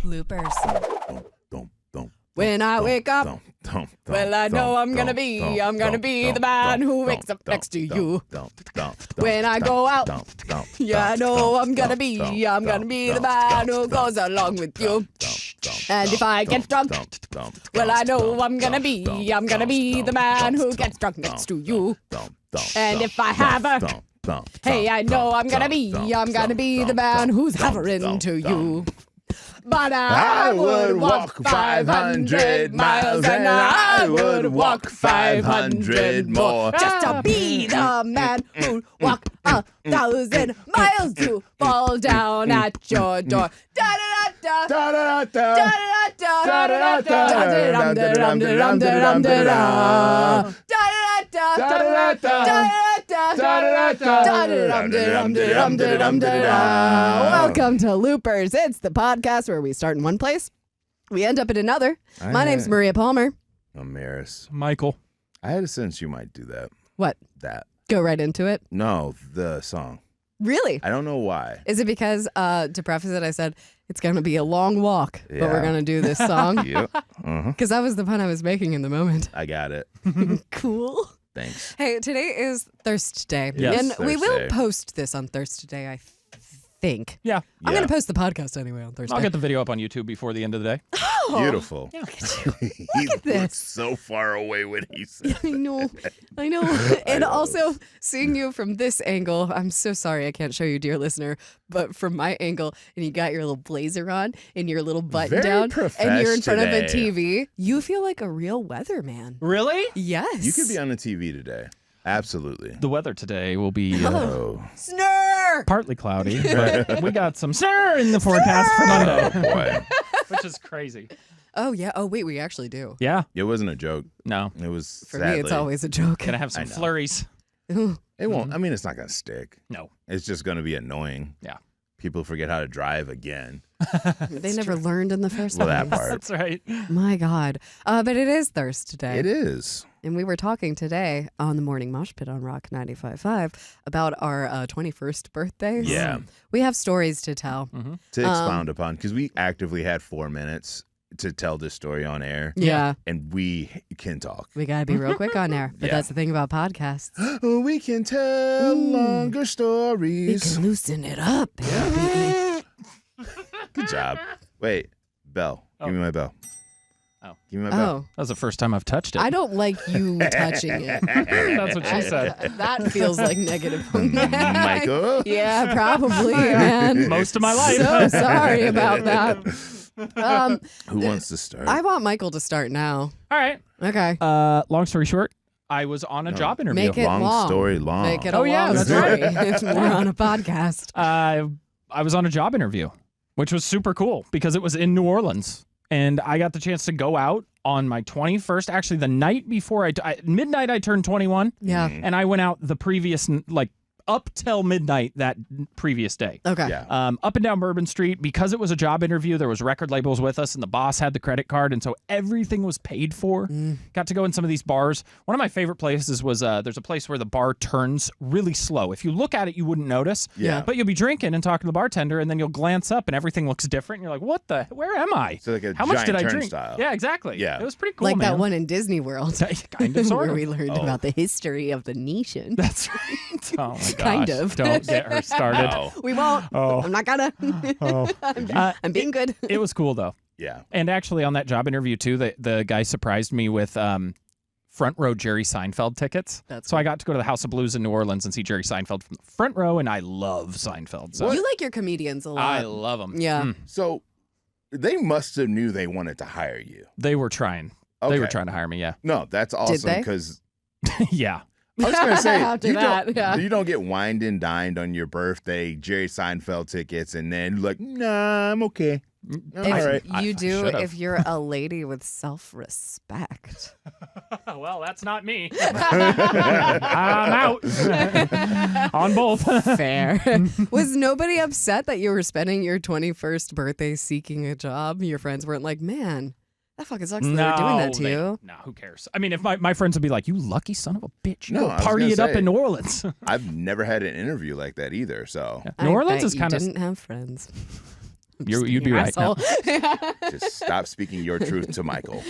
Loopers. When I wake up, well, I know I'm gonna be the man who wakes up next to you. When I go out, yeah, I know I'm gonna be the man who goes along with you. And if I get drunk, well, I know I'm gonna be the man who gets drunk next to you. And if I have a, hey, I know I'm gonna be the man who's hovering to you. But I would walk 500 miles and I would walk 500 more just to be the man who'd walk 1,000 miles to fall down at your door. Welcome to Loopers. It's the podcast where we start in one place, we end up in another. My name's Maria Palmer. I'm Marris. Michael. I had a sense you might do that. What? That. Go right into it? No, the song. Really? I don't know why. Is it because, to preface it, I said, it's going to be a long walk, but we're going to do this song? Yep. Because that was the pun I was making in the moment. I got it. Cool. Thanks. Hey, today is Thirst Day. Yes. And we will Thursday. post this on Thirst Day, I think. Yeah. I'm going to post the podcast anyway on Thursday. I'll get the video up on YouTube before the end of the day. Oh, Beautiful. Yeah. He at this. looked so far away when he said I know. And also, seeing you from this angle, I'm so sorry I can't show you, dear listener, but from my angle, and you got your little blazer on and your little button Very down, and you're in front of a today. TV, you feel like a real weatherman. Really? Yes. You could be on the TV today. Absolutely. The weather today will be Oh. Snurr! partly cloudy, but we got some snow in the forecast for Monday, Oh, boy. which is crazy. Oh, yeah. Oh, wait, we actually do. Yeah. It wasn't a joke. No. It was For sadly. me, it's always a joke. Gonna have some I know. flurries. Ooh. It won't. I mean, it's not going to stick. No. It's just going to be annoying. Yeah. People forget how to drive again. They never learned in the first Well, place. that part. That's right. My God. But it is Thirst Day. It is. And we were talking today on the Morning Mosh Pit on Rock 95.5 about our 21st birthdays. Yeah. We have stories to tell. To expound upon, because we actively had 4 minutes to tell this story on air, Yeah. and we can talk. We got to be real quick on air. But Yeah. that's the thing about podcasts. We can tell longer We stories. can loosen it up, baby. Good job. Wait, bell. Give me my bell. Oh. Give me my bell. Oh, That was the first time I've touched it. I don't like you touching it. That's what she said. That feels like negative. Michael. Yeah, probably, man. Most of my life. So sorry about that. Who wants to start? I want Michael to start now. All right. Okay. Long story short, I was on a job interview. Make it long long. story long. Make it a Oh, yeah, long that's story. right. It's more on a podcast. I was on a job interview, which was super cool because it was in New Orleans. And I got the chance to go out on my 21st, actually the night before midnight I turned 21. Yeah. And I went out the previous, up till midnight that previous day. Okay. Yeah. Up and down Bourbon Street. Because it was a job interview, there was record labels with us, and the boss had the credit card, and so everything was paid for. Got to go in some of these bars. One of my favorite places was there's a place where the bar turns really slow. If you look at it, you wouldn't notice. Yeah. But you'll be drinking and talking to the bartender, and then you'll glance up, and everything looks different. And you're like, where am I? So like a How much did I giant drink? turnstile. Yeah, exactly. Yeah. It was pretty cool, Like man. that one in Disney World. Kind of, sort where of. we learned about the history of the nation. That's right. Oh, my gosh. Kind of. Don't get her started. Wow. We won't. Oh. I'm not gonna. Oh. I'm being good. It was cool, though. Yeah. And actually, on that job interview, too, the guy surprised me with front row Jerry Seinfeld tickets. That's so I got to go to the House of Blues in New Orleans and see Jerry Seinfeld from the front row, and I love Seinfeld. So You like your comedians a lot. I love them. Yeah. So they must have knew they wanted to hire you. They were trying. Okay. They were trying to hire me, yeah. No, that's awesome they? because Yeah. I was going to say, After you, that, yeah. you don't get wined and dined on your birthday, Jerry Seinfeld tickets, and then like, nah, I'm okay. I'm all right. You I do should've. if you're a lady with self-respect. Well, that's not me. I'm out. On both. Fair. Was nobody upset that you were spending your 21st birthday seeking a job? Your friends weren't like, man, that fucking sucks that they're doing that to you. No, who cares? I mean, if my friends would be like, you lucky son of a bitch. You No, go I was party gonna it up say- in New Orleans. I've never had an interview like that either. So New Orleans I is bet kind you of... didn't have friends. You'd be right. No. Just stop speaking your truth to Michael.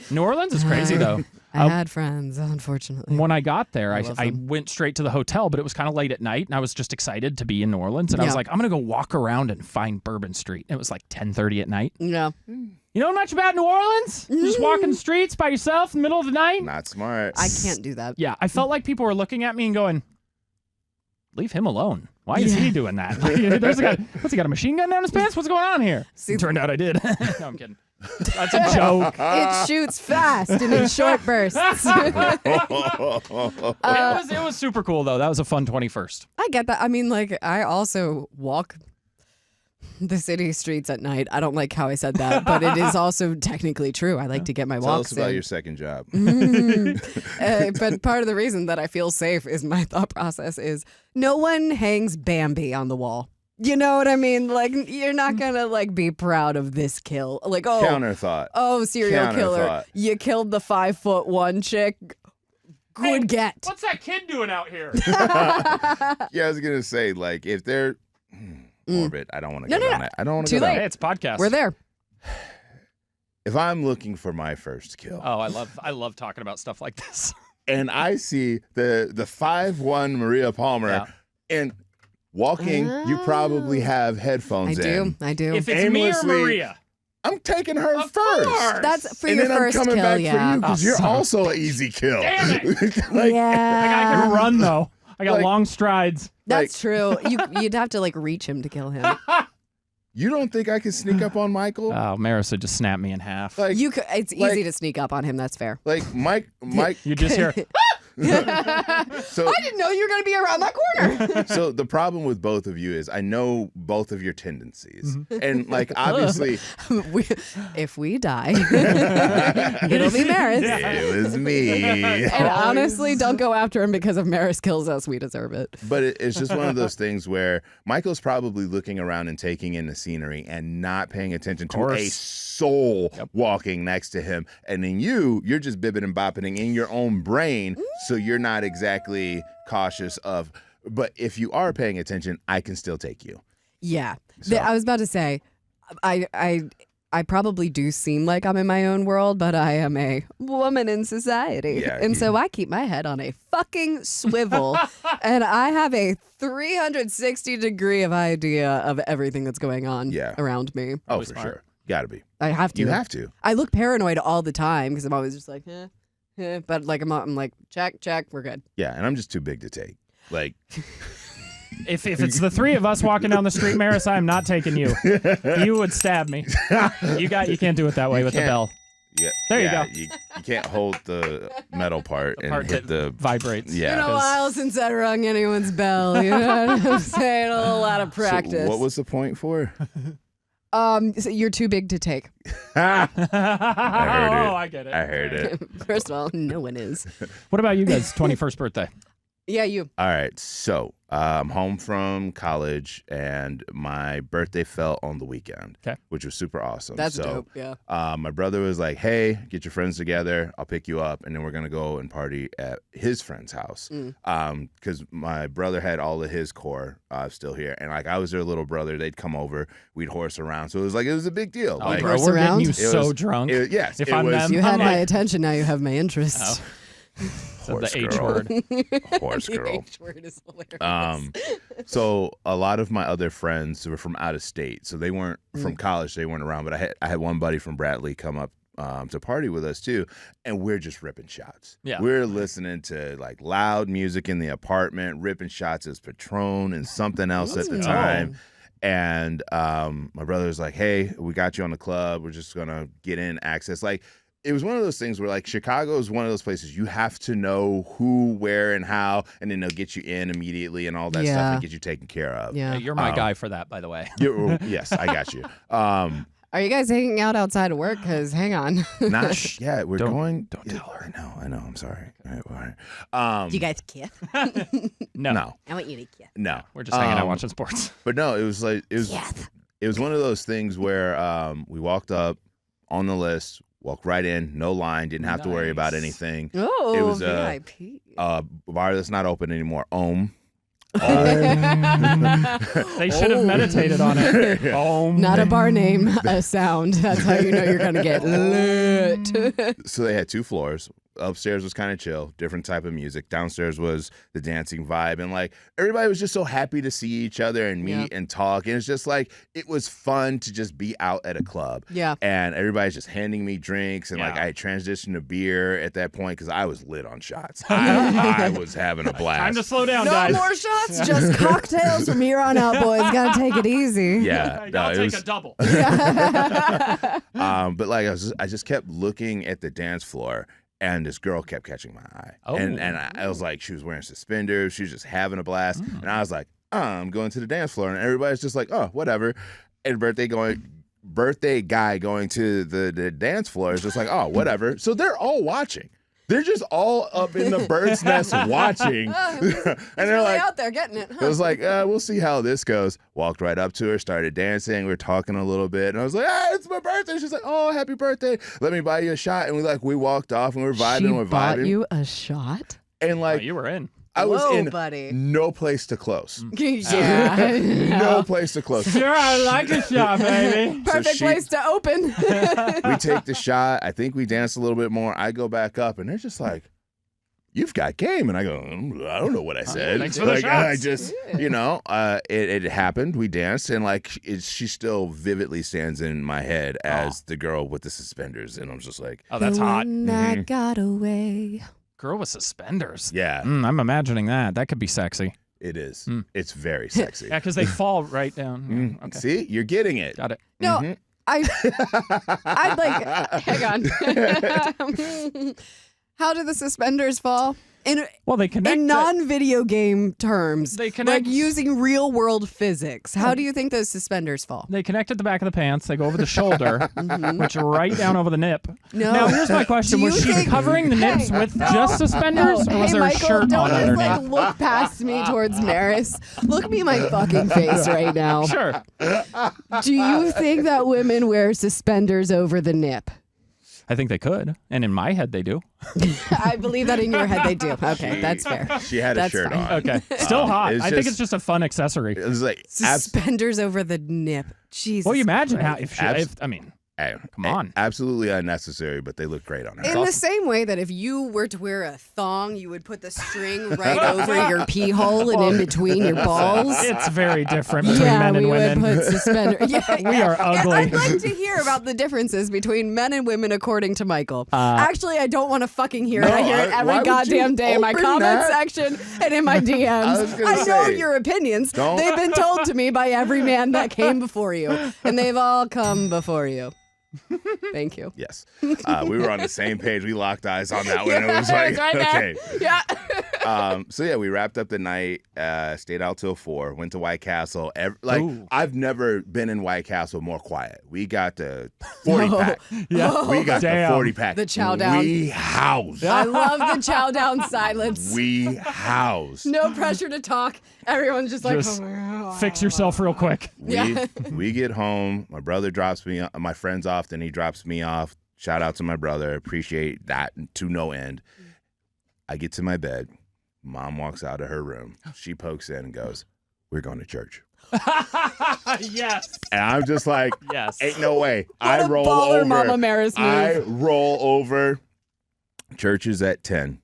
New Orleans is crazy, though. I had friends, unfortunately. When I got there, I went straight to the hotel, but it was kind of late at night, and I was just excited to be in New Orleans. And I was like, I'm going to go walk around and find Bourbon Street. It was like 10:30 at night. Yeah. You know much about New Orleans? Just walking the streets by yourself in the middle of the night? Not smart. I can't do that. Yeah, I felt like people were looking at me and going, leave him alone. Why is he doing that? There's a guy, what's he got, a machine gun down his pants? What's going on here? Turned out I did. No, I'm kidding. That's a joke. It shoots fast and in short bursts. It was super cool, though. That was a fun 21st. I get that. I mean, like, I also walk the city streets at night. I don't like how I said that, but it is also technically true. I like to get my walks in. Tell us about your second job. But part of the reason that I feel safe is my thought process is no one hangs Bambi on the wall. You know what I mean? Like, you're not gonna like be proud of this kill. Like, oh, counter thought. Oh, serial killer. You killed the 5'1" chick. Good get. What's that kid doing out here? Yeah, I was gonna say, like, if they're morbid, I don't want to get on it. I don't want to Too get late. on Hey, it. it's a podcast. We're there. If I'm looking for my first kill, Oh, I love talking about stuff like this. and I see the 5'1" Maria Palmer and walking, you probably have headphones in. I do. If it's me or Aimlessly- Maria. I'm taking her Of first. course. That's for And your then first I'm coming kill, back yeah. for you because you're son of- also an easy kill. Damn it. Like, yeah. I can run, though. I got Like- long strides. That's true. You'd have to like reach him to kill him. you don't think I can sneak up on Michael? Oh, Marris would just snap me in half. Like, It's easy to sneak up on him. That's fair. like Mike. You just hear, So, I didn't know you were going to be around that corner. so the problem with both of you is I know both of your tendencies, and like obviously If we die, it'll be Marris. it was me. And honestly, don't go after him because if Marris kills us, we deserve it. But it's just one of those things where Michael's probably looking around and taking in the scenery and not paying attention to a soul walking next to him. And then you're just bibbing and bopping in your own brain, so you're not exactly cautious of. But if you are paying attention, I can still take you. Yeah. So- I was about to say, I probably do seem like I'm in my own world, but I am a woman in society. Yeah, and so I keep my head on a fucking swivel. And I have a 360 degree of idea of everything that's going on around me. Oh, Really for smart. sure. Gotta be. I have to. You have to. I look paranoid all the time because I'm always just like, but like I'm like, check, we're good. Yeah, and I'm just too big to take. Like, if it's the three of us walking down the street, Marris, I am not taking you. You would stab me. You can't do it that way with the bell. yeah, There you go. You can't hold the metal part and Part hit that the. vibrates. Yeah. It's been a while since I rung anyone's bell. You know what I'm saying? A lot of practice. So what was the point for? So you're too big to take. I heard it. Oh, I get it. I heard it. First of all, no one is. What about you guys' 21st birthday? Yeah, you. All right, so I'm home from college, and my birthday fell on the weekend, which was super awesome. That's so, dope, yeah. My brother was like, hey, get your friends together. I'll pick you up, and then we're going to go and party at his friend's house. Because my brother had all of his core still here, and like I was their little brother. They'd come over. We'd horse around. So it was a big deal. Oh, like, bro, Horse we're around? getting you It so was- drunk. Yes, If it I'm was them, You had I'm my like- attention, now you have my interest. horse the H girl. word. Horse The girl. H word is hilarious. So a lot of my other friends were from out of state, so they weren't from college. They weren't around, but I had one buddy from Bradley come up to party with us too, and we're just ripping shots. Yeah. We're listening to like loud music in the apartment, ripping shots as Patron and something else at the time. And my brother was like, "Hey, we got you on the club. We're just gonna get in access." Like, it was one of those things where like Chicago is one of those places you have to know who, where, and how, and then they'll get you in immediately and all that stuff and get you taken care of. Yeah. You're my guy for that, by the way. Yes, I got you. Are you guys hanging out outside of work? Because hang on. Not yet. We're going. Don't tell her. I know. I'm sorry. All right. You guys kiss? No. I want you to kiss. No. We're just hanging out watching sports. But no, it was like it was one of those things where we walked up on the list, walked right in, no line, didn't have to worry about anything. Oh, It was VIP. Bar that's not open anymore. They should have meditated on it. Not a bar name, a sound. That's how you know you're going to get lit. So they had 2 floors. Upstairs was kind of chill, different type of music. Downstairs was the dancing vibe. And like everybody was just so happy to see each other and meet and talk. And it's just like it was fun to just be out at a club. Yeah. And everybody's just handing me drinks. And like I had transitioned to beer at that point because I was lit on shots. I was having a blast. Time to slow down, No guys. more shots, just cocktails from here on out, boys. Gotta take it easy. Yeah. I'll take a double. But like I just kept looking at the dance floor. And this girl kept catching my eye. Oh. And I was like, she was wearing suspenders. She was just having a blast. And I was like, I'm going to the dance floor. And everybody's just like, oh, whatever. And birthday guy going to the dance floor is just like, oh, whatever. So they're all watching. They're just all up in the bird's nest watching. And they're really like, out there getting it. I was like, we'll see how this goes. Walked right up to her, started dancing. We were talking a little bit. And I was like, it's my birthday. She's like, oh, happy birthday. Let me buy you a shot. And we walked off and we were vibing. She bought you a shot? And like, you were in. I was in buddy. no place to close. Yeah. No place to close. Sure, I like a shot, baby. Perfect place to open. We take the shot. I think we danced a little bit more. I go back up and they're just like, you've got game. And I go, I don't know what I said. Thanks for the like, shots. I just, it happened. We danced and like she still vividly stands in my head as the girl with the suspenders. And I'm just like, oh, that's hot. That got away. Girl with suspenders. Yeah. I'm imagining that. That could be sexy. It is. It's very sexy. Yeah, because they fall right down. Okay. See, you're getting it. Got it. No, I'd like, hang on. How do the suspenders fall? Well, they connect. In non-video game terms, They connect- like using real-world physics. How do you think those suspenders fall? They connect at the back of the pants. They go over the shoulder, which are right down over the nip. No. Now, here's my question. Do Was you she think- covering the nips with just suspenders, or was hey, there a Michael, shirt don't on just underneath? look past me towards Marris. Look me in my fucking face right now. Sure. Do you think that women wear suspenders over the nip? I think they could. And in my head, they do. I believe that in your head they do. Okay, that's fair. She had That's a shirt fine. on. Okay. Still hot. it's I think just- it's just a fun accessory. It was like, Suspenders over the nip. Jesus. Well, you imagine how, Abs- I mean, Hey, Come on. Absolutely unnecessary, but they look great on her. In the same way that if you were to wear a thong, you would put the string right over your pee hole and in between your balls. it's very different between men and we women. would put suspenders. Yeah, We are ugly. I'd like to hear about the differences between men and women according to Michael. Actually, I don't want to fucking hear it. I hear it why every would goddamn you day in my open comment that? section and in my DMs. was gonna I know say, your opinions. don't- They've been told to me by every man that came before you, and they've all come before you. Thank you. Yes. We were on the same page. We locked eyes on that one. It was like, It's right there. okay. Yeah. So yeah, we wrapped up the night, stayed out till 4, went to White Castle. Ooh. I've never been in White Castle more quiet. We got the 40 pack. Yeah. We got Damn. the 40 pack. The chow down. We housed. I love the chow down silence. We housed. No pressure to talk. Everyone's just like, Just fix yourself real quick. We get home. My brother drops me, my friends off, then he drops me off. Shout out to my brother. Appreciate that to no end. I get to my bed. Mom walks out of her room. She pokes in and goes, "We're going to church." Yes. And I'm just like, Yes. ain't no way. what I a roll baller over. Mama Marris move. I roll over. Church is at 10.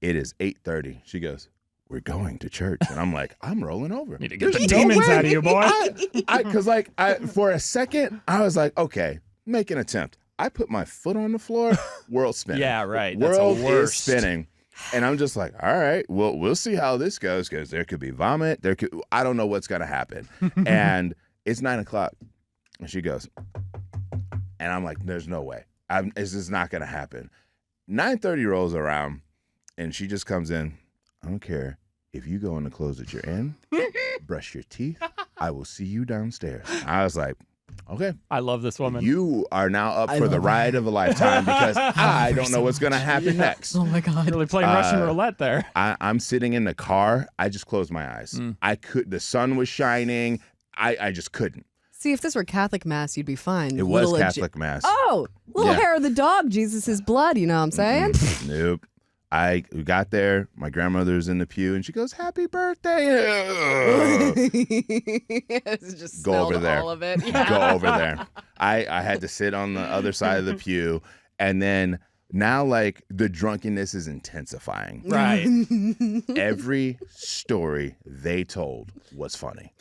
It is 8:30. She goes, "We're going to church." And I'm like, I'm rolling over. Need to get the There's no demons way. out of you, boy. Because for a second, I was like, okay, make an attempt. I put my foot on the floor, world spinning. Yeah, right. That's World the is worst. spinning. And I'm just like, all right, well, we'll see how this goes because there could be vomit. I don't know what's going to happen. And it's 9:00. And she goes, and I'm like, there's no way. This is not going to happen. 9:30 rolls around and she just comes in. I don't care if you go in the clothes that you're in, brush your teeth. I will see you downstairs. I was like, okay. I love this woman. You are now up I for the love ride of a lifetime because I don't know what's going to happen next. Oh my God. really playing Russian roulette there. I'm sitting in the car. I just closed my eyes. The sun was shining. I just couldn't. See, if this were Catholic Mass, you'd be fine. It was Little Catholic Mass. Oh, little Yeah. hair of the dog, Jesus' blood, you know what I'm saying? Nope. we got there. My grandmother's in the pew, and she goes, "Happy birthday!" Just Go over there. All of it. Go over there. I had to sit on the other side of the pew, and then now like the drunkenness is intensifying. Right. Every story they told was funny.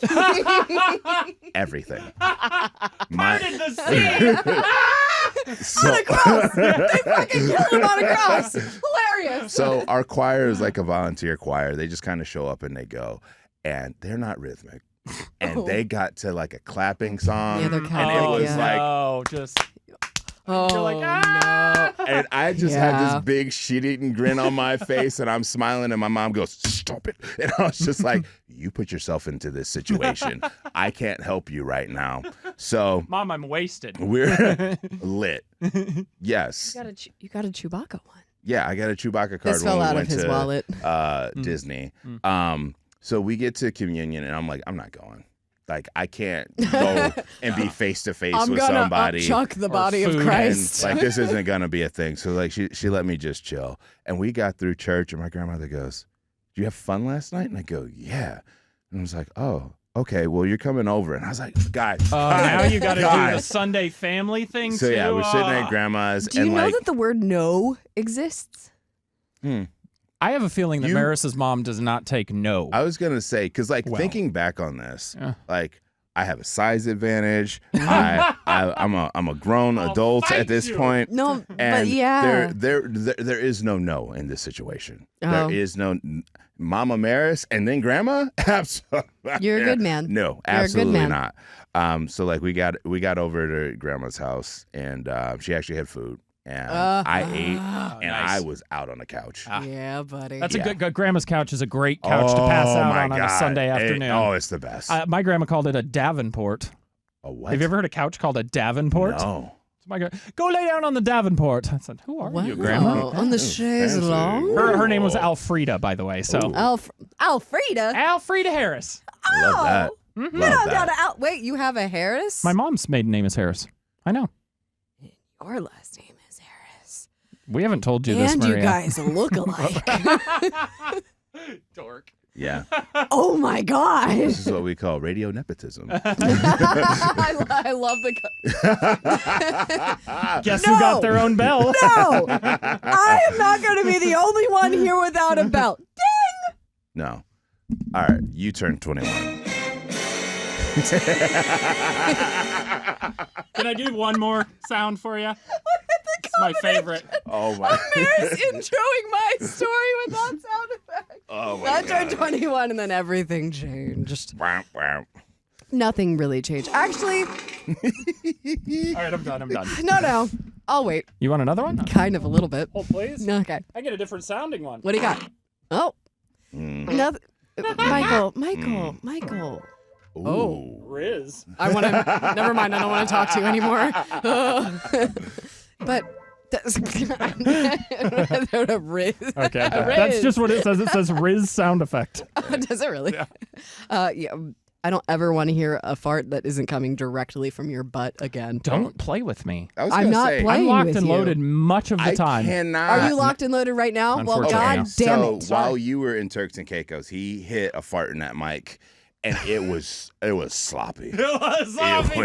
Everything. Parted the sea. So, On a cross. They fucking killed him on a cross. Hilarious. so our choir is like a volunteer choir. They just kind of show up and they go, and they're not rhythmic. And they got to like a clapping song. Yeah, they're and Catholic, it was yeah. like, no, just Oh, you're like, ah! no. and I just Yeah. had this big shit-eating grin on my face, and I'm smiling, and my mom goes, "Stop it!" And I was just like, "You put yourself into this situation. I can't help you right now." So Mom, I'm wasted. we're lit. Yes, You got a Chewbacca one. yeah. I got a Chewbacca card This when fell we out went of his to wallet. Disney. So we get to communion, and I'm like, I'm not going. Like, I can't go and be face to face I'm with gonna somebody. chuck the body of food. Christ. And like this isn't gonna be a thing. So like she let me just chill. And we got through church, and my grandmother goes, "Did you have fun last night?" And I go, "Yeah." And I was like, "Oh, okay. Well, you're coming over." And I was like, "God, Now you got to do God." the Sunday family thing So too. yeah, we're sitting at Ah. grandma's, Do you and know like, that the word no exists? I have a feeling that You- Marris's mom does not take no. I was gonna say, because like Well. thinking back on this, Yeah. like I have a size advantage. I'm a grown adult fight at this you. point. No, but And yeah. there is no in this situation. Oh. There is no Mama Marris and then Grandma. Absolutely, You're a good man. No, You're a good absolutely man. not. So like we got over to Grandma's house, and she actually had food, and I ate, and nice. I was out on the couch. Yeah, buddy. That's Yeah. a good. Grandma's couch is a great couch to pass Oh, out my on a God. Sunday afternoon. It's the best. My grandma called it a Davenport. A what? Have you ever heard a couch called a Davenport? No. So my go lay down on the Davenport. I said, "Who are you, Grandma?" On the chaise longue. Her name was Alfreda, by the way. So Alfreda. Alfreda Harris. I love that. You Love don't that. gotta wait, you have a Harris? My mom's maiden name is Harris. I know. Your last name is Harris. We haven't told you this, And Maria. you guys look alike. Dork. Yeah. Oh my gosh. This is what we call radio nepotism. I love the. Guess who got their own bell? No! I am not going to be the only one here without a belt. Ding! No. All right. You turned 21. Can I do one more sound for you? It's my favorite. Oh my. Maris introing my story with that sound effect. Oh my I turned God. 21 and then everything changed. Wow, wow. Nothing really changed. Actually, All right, I'm done. no. I'll wait. You want another one? Kind of a little bit. Oh, please. Okay. I get a different sounding one. What do you got? Oh. Nothing. Michael. Ooh. Oh. Riz. I want to. Never mind. I don't want to talk to you anymore. But that's Riz. Okay, Riz. that's just what it says. It says Riz sound effect. Does it really? Yeah. I don't ever want to hear a fart that isn't coming directly from your butt again. Don't play with me. I was I'm gonna not say, playing I'm locked with and you. loaded much of the I time. cannot. Are you locked and loaded right now? Well, Unfortunately, God yeah. damn So it. while you were in Turks and Caicos, he hit a fart in that mic, and it was sloppy. I sloppy.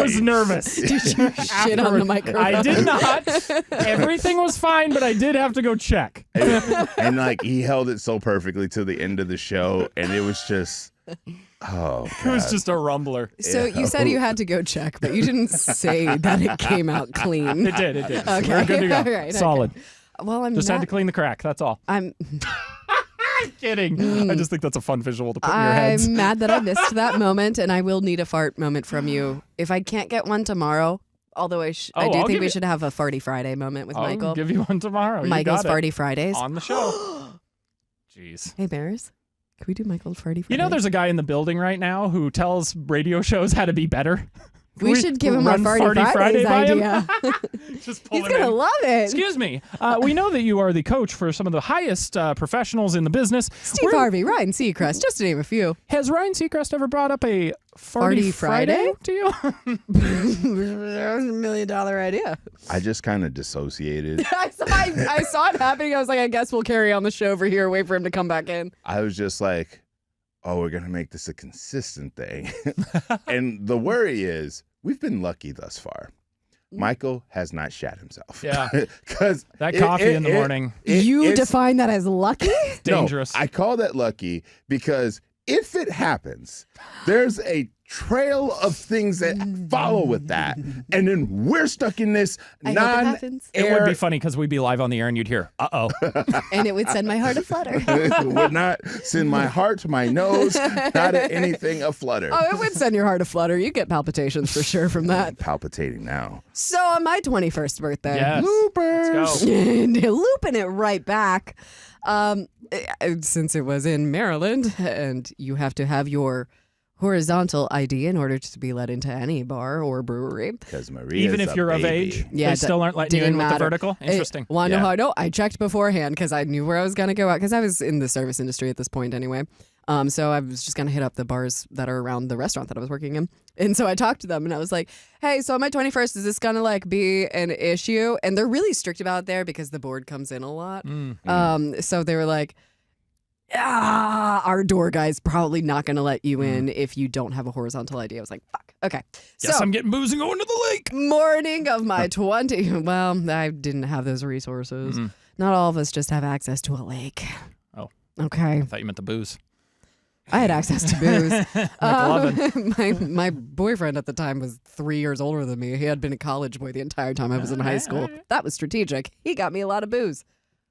was nervous. Did you shit on the microphone? I did not. Everything was fine, but I did have to go check. And like he held it so perfectly to the end of the show, and it was just, oh, It was God. just a rumbler. So you said you had to go check, but you didn't say that it came out clean. It did. Okay. We're good to go. All right, Solid. okay. Well, I'm Just had to not, clean the crack. That's all. I'm Kidding. I just think that's a fun visual to put in your heads. I'm mad that I missed that moment, and I will need a fart moment from you. If I can't get one tomorrow, although I do I'll think give we you- should have a Farty Friday moment with I'll Michael. give you one tomorrow. You Michael's got it. Farty Fridays. On the show. Jeez. Hey, Maris, can we do Michael's Farty Fridays? You know, there's a guy in the building right now who tells radio shows how to be better. We should give him our Farty Fridays idea. Just pull He's going to love it. Excuse me. We know that you are the coach for some of the highest professionals in the business. Steve Harvey, Ryan Seacrest, just to name a few. Has Ryan Seacrest ever brought up a Farty Friday to you? That was $1 million idea. I just kind of dissociated. I saw it happening. I was like, I guess we'll carry on the show over here, wait for him to come back in. I was just like, oh, we're going to make this a consistent thing. And the worry is, we've been lucky thus far. Michael has not shat himself. Yeah. Because that coffee in the morning. You define that as lucky? Dangerous. No, I call that lucky because if it happens, there's a trail of things that follow with that. And then we're stuck in this non-air. It would be funny because we'd be live on the air and you'd hear, uh-oh. And it would send my heart aflutter. It would not send my heart to my nose, not anything aflutter. Oh, it would send your heart aflutter. You get palpitations for sure from that. Palpitating now. So on my 21st birthday, Yes. loopers, Let's go. looping it right back. Since it was in Maryland, and you have to have your horizontal ID in order to be let into any bar or brewery. Because Marris Even if you're of age, they still aren't letting you in with the vertical? Interesting. Want to know how I know? I checked beforehand because I knew where I was going to go out because I was in the service industry at this point anyway. So I was just going to hit up the bars that are around the restaurant that I was working in. And so I talked to them and I was like, hey, so on my 21st, is this going to like be an issue? And they're really strict about it there because the board comes in a lot. So they were like, our door guy's probably not going to let you in if you don't have a horizontal ID. I was like, fuck. Okay. Guess I'm getting booze and going to the lake. Morning of my 20. Well, I didn't have those resources. Not all of us just have access to a lake. Oh. Okay. I thought you meant the booze. I had access to McLovin. My boyfriend at the time was 3 years older than me. He had been a college boy the entire time I was in high school. That was strategic. He got me a lot of booze.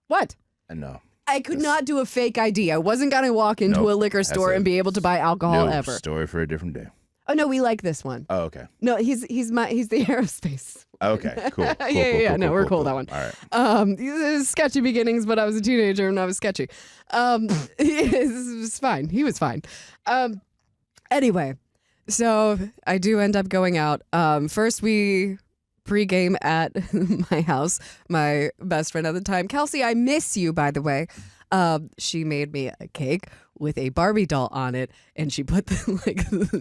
What? No. I could not do a fake ID. I wasn't going to walk into a liquor store and be able to buy alcohol ever. Story for a different day. Oh, no, we like this one. Oh, okay. No, he's the aerospace. Okay, cool. Yeah. No, we're cool with that one. All right. Sketchy beginnings, but I was a teenager and I was sketchy. It was fine. He was fine. Anyway, so I do end up going out. First, we pregame at my house. My best friend at the time, Kelsey, I miss you, by the way. She made me a cake with a Barbie doll on it, and she put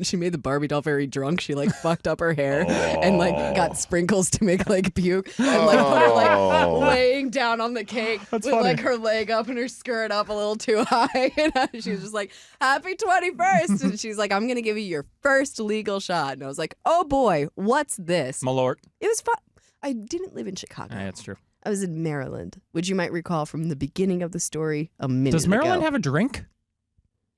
she made the Barbie doll very drunk. She fucked up her hair and got sprinkles to make puke, and put her laying down on the cake with her leg up and her skirt up a little too high. And she was just like, "Happy 21st!" And she's like, "I'm gonna give you your first legal shot." And I was like, "Oh boy, what's this?" Malort. It was fun. I didn't live in Chicago. That's true. I was in Maryland, which you might recall from the beginning of the story a minute ago. Does Maryland have a drink?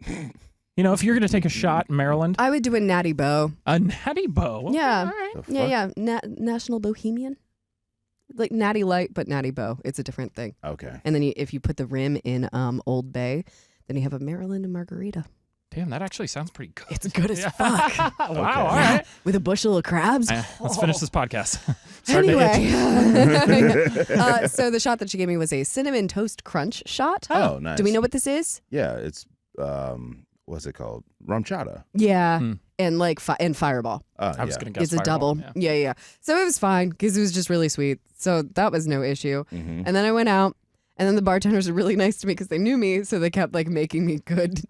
You know, if you're going to take a shot in Maryland. I would do a Natty Boh. A Natty Boh? Okay, yeah. All right. Yeah. National Bohemian. Like Natty Light, but Natty Boh. It's a different thing. Okay. And then if you put the rim in Old Bay, then you have a Maryland margarita. Damn, that actually sounds pretty good. It's good as fuck. Wow, all right. With a bushel of crabs. Let's finish this podcast. Anyway. So the shot that she gave me was a cinnamon toast crunch shot. Oh, nice. Do we know what this is? Yeah, it's, what's it called? Rum chata. Yeah. And and Fireball. I was going to guess it's a Fireball. double. Yeah. So it was fine because it was just really sweet. So that was no issue. Mm-hmm. And then I went out. And then the bartenders were really nice to me because they knew me, so they kept making me good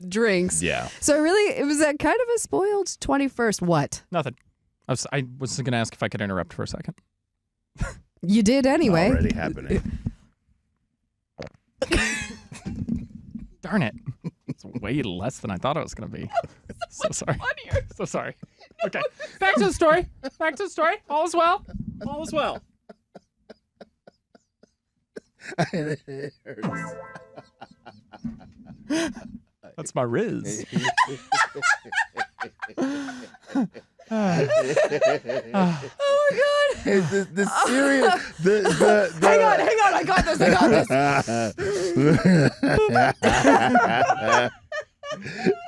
drinks. Yeah. So it was a kind of a spoiled 21st. What? Nothing. I was going to ask if I could interrupt for a second. You did anyway. Already happening. Darn it. It's way less than I thought it was going to be. So sorry. So sorry. Okay. Back to the story. All is well. All is well. It hurts. That's my Riz. Oh my god! Hey, the serious Hang on! I got this.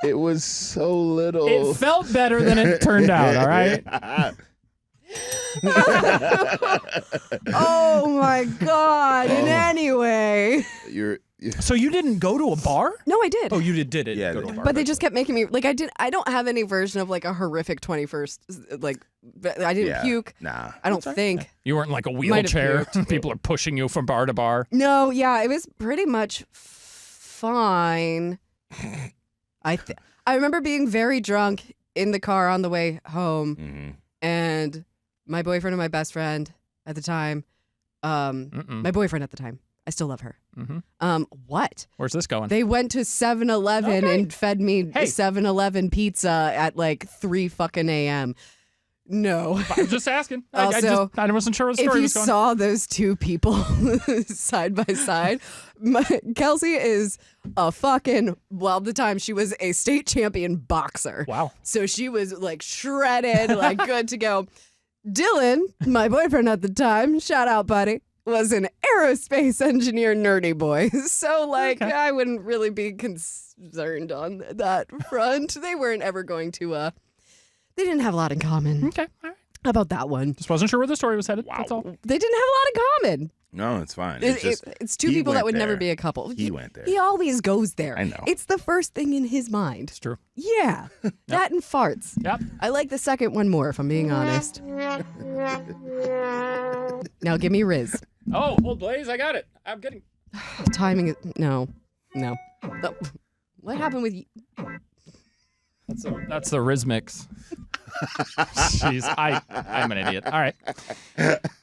It was so little. It felt better than it turned out. All right. Oh my god! And anyway, So you didn't go to a bar? No, I did. Oh, you did it. Yeah, go to a bar. But they just kept making me I don't have any version of like a horrific 21st I didn't puke. Nah. I don't think. You weren't in like a Might have wheelchair. People are pushing you from bar to bar. No, yeah, it was pretty much fine. I remember being very drunk in the car on the way home, and my boyfriend and my best friend at the time, my boyfriend at the time, I still love her. What? Where's this going? They went to 7-Eleven and fed me 7-Eleven pizza at like 3 fucking a.m. No. I'm just asking. Also, I wasn't sure what the story was going. If you saw those two people side by side, Kelsey is a fucking, well, at the time she was a state champion boxer. Wow. So she was like shredded, like good to go. Dylan, my boyfriend at the time, shout out, buddy, was an aerospace engineer nerdy boy. So like I wouldn't really be concerned on that front. They weren't ever going to they didn't have a lot in common. Okay. All right. How about that one? Just wasn't sure where the story was headed. Wow. That's all. They didn't have a lot in common. No, it's fine. It's two people that would never be a couple. He went there. He always goes there. I know. It's the first thing in his mind. It's true. Yeah. That and farts. Yep. I like the second one more, if I'm being honest. Now give me Riz. Oh, Old Blaze, I got it. I'm getting. Timing is no. What happened with you? That's the Riz mix. Jeez, I'm an idiot. All right.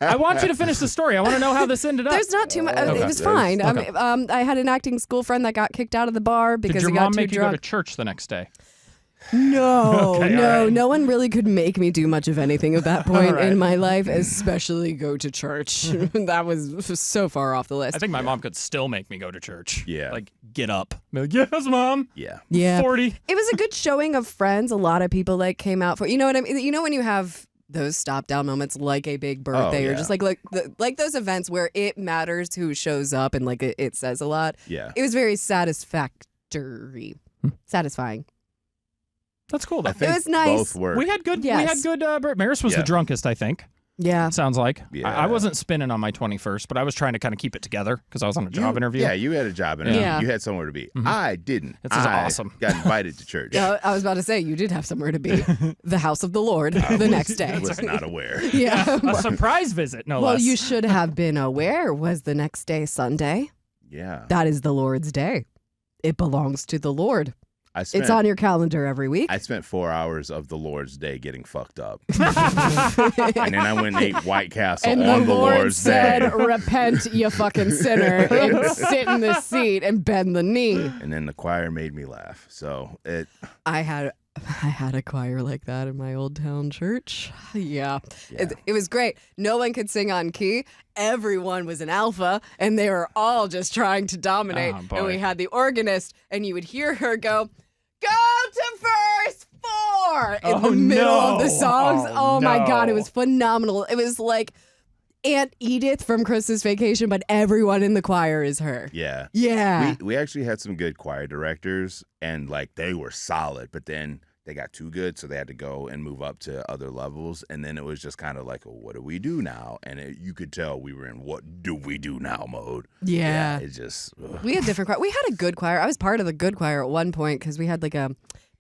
I want you to finish the story. I want to know how this ended up. There's not too much. It was fine. Okay. I had an acting school friend that got kicked out of the bar because Did your he got mom too make drunk. you go to church the next day? No, Okay, no, all right. no one really could make me do much of anything at that point right. in my life, especially go to church. That was so far off the list. I think my mom could still make me go to church. Yeah. Like, get up. Be like, yes, Mom. Yeah. Yeah. 40. It was a good showing of Friends. A lot of people like came out for, you know what I mean? You know when you have those stop down moments like a big birthday or just like those events where it matters who shows up and like it says a lot. Yeah. It was very satisfactory. Satisfying. That's cool, though. I think was nice. both were. We had good. Yes. We had good. Marris was the drunkest, I think. Yeah. Sounds like. Yeah. I wasn't spinning on my 21st, but I was trying to kind of keep it together because I was on a job interview. Yeah, you had a job interview. Yeah. You had somewhere to be. I didn't. This is awesome. Got invited to church. Yeah, I was about to say you did have somewhere to be. The house of the Lord the next day. I was not aware. Yeah. A surprise visit, no Well, less. you should have been aware. Was the next day Sunday? Yeah. That is the Lord's day. It belongs to the Lord. It's It's on your calendar every week. I spent 4 hours of the Lord's Day getting fucked up. And then I went and ate White Castle And on the Lord Lord's said, Day. repent, you fucking sinner, and sit in the seat and bend the knee. And then the choir made me laugh. So I had a choir like that in my old town church. Yeah. It was great. No one could sing on key. Everyone was an alpha, and they were all just trying to dominate. Oh, boy. And we had the organist, and you would hear her go to verse 4 in the middle of the songs. Oh my God, it was phenomenal. It was like Aunt Edith from Christmas Vacation, but everyone in the choir is her. yeah. Yeah. We actually had some good choir directors, and like they were solid, but then they got too good, so they had to go and move up to other levels. And then it was just kind of like, well, what do we do now? And you could tell we were in what do we do now mode. Yeah. It just We had different choir. We had a good choir. I was part of the good choir at one point because we had like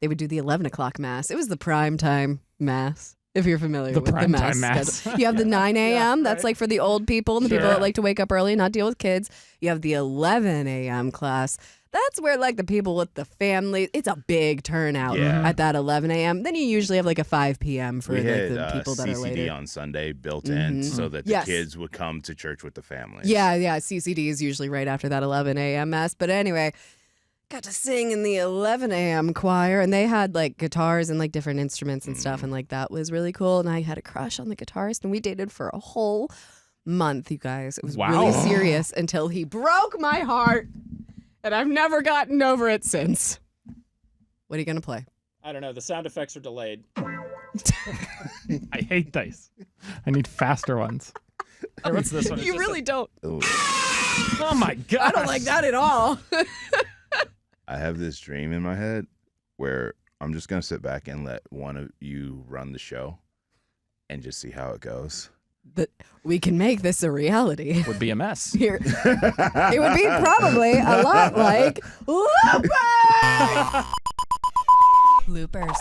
they would do the 11 o'clock mass. It was the prime time mass, if you're familiar with the prime mass. time mass. schedule. You have the 9 a.m. That's like for the old people and the people that like to wake up early and not deal with kids. You have the 11 a.m. class. That's where like the people with the family, it's a big turnout at that 11 a.m. Then you usually have like a 5 p.m. for we like had the people that are CCD later. on Sunday built in so that the Yes. kids would come to church with the families. Yeah. CCD is usually right after that 11 a.m. mass. But anyway, got to sing in the 11 a.m. choir, and they had like guitars and like different instruments and stuff, and like that was really cool. And I had a crush on the guitarist, and we dated for a whole month, you guys. It was really serious until he broke my heart, and I've never gotten over it since. What are you gonna play? I don't know. The sound effects are delayed. I hate dice. I need faster ones. Here, what's this one? You really don't. Oh my God. I don't like that at all. I have this dream in my head where I'm just going to sit back and let one of you run the show and just see how it goes. we can make this a reality. Would be a mess. Here, it would be probably a lot like Loopers.